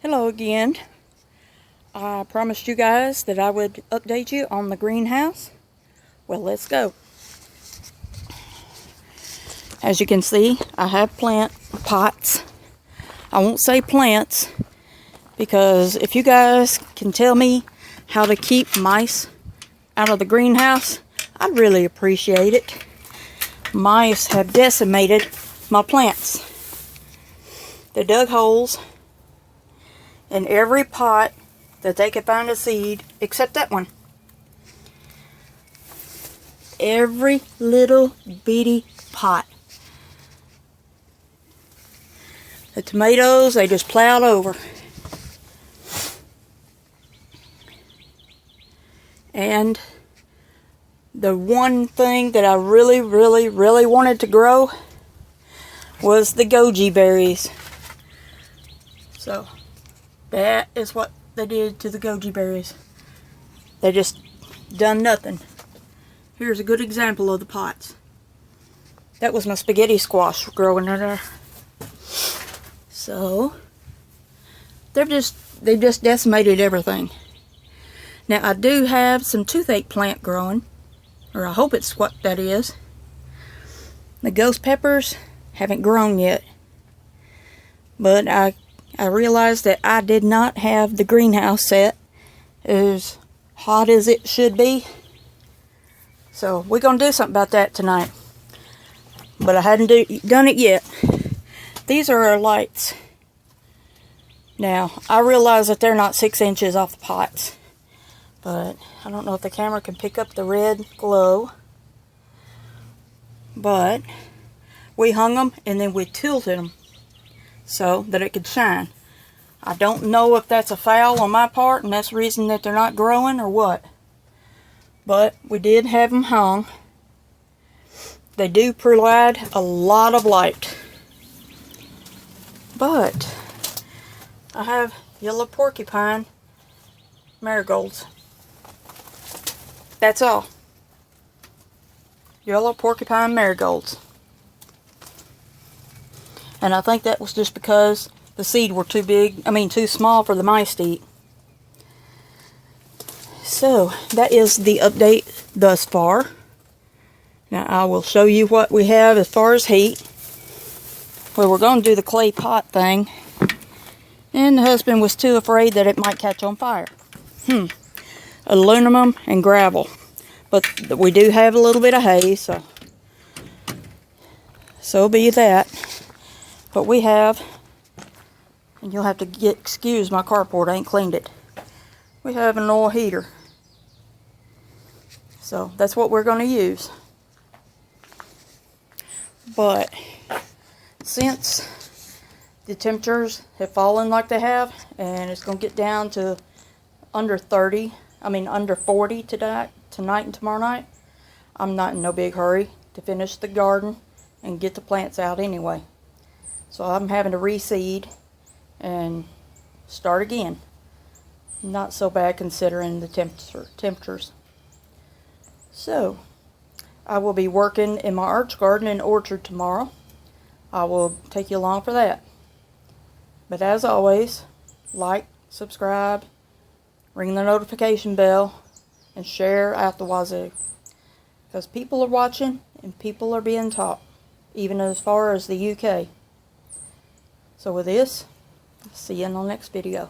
Hello again. I promised you guys that I would update you on the greenhouse. Well, let's go. As you can see, I have plant pots. I won't say plants because if you guys can tell me how to keep mice out of the greenhouse, I'd really appreciate it. Mice have decimated my plants. They dug holes in every pot that they could find a seed, except that one. Every little bitty pot. The tomatoes, they just plowed over. And the one thing that I really wanted to grow was the goji berries. So that is what they did to the goji berries. They just done nothing. Here's a good example of the pots. That was my spaghetti squash growing in there. So they've just decimated everything. Now I do have some toothache plant growing, or I hope it's what that is. The ghost peppers haven't grown yet, but I realized that I did not have the greenhouse set as hot as it should be. So we're going to do something about that tonight. But I hadn't done it yet. These are our lights. Now, I realize that they're not 6 inches off the pots. But I don't know if the camera can pick up the red glow. But we hung them and then we tilted them so that it could shine. I don't know if that's a foul on my part and that's the reason that they're not growing or what. But we did have them hung. They do provide a lot of light. But I have yellow porcupine marigolds. That's all. Yellow porcupine marigolds. And I think that was just because the seed were too small for the mice to eat. So, that is the update thus far. Now, I will show you what we have as far as heat. Well, we're going to do the clay pot thing. And the husband was too afraid that it might catch on fire. Aluminum and gravel. But we do have a little bit of hay, so be that. But we have, and you'll have to excuse my carport, I ain't cleaned it. We have an oil heater. So that's what we're going to use. But since the temperatures have fallen like they have, and it's going to get down to under 40 tonight and tomorrow night, I'm not in no big hurry to finish the garden and get the plants out anyway. So I'm having to reseed and start again. Not so bad considering the temperatures. So I will be working in my arch garden and orchard tomorrow. I will take you along for that. But as always, like, subscribe, ring the notification bell, and share out the wazoo. Because people are watching and people are being taught, even as far as the UK. So with this, see you in the next video.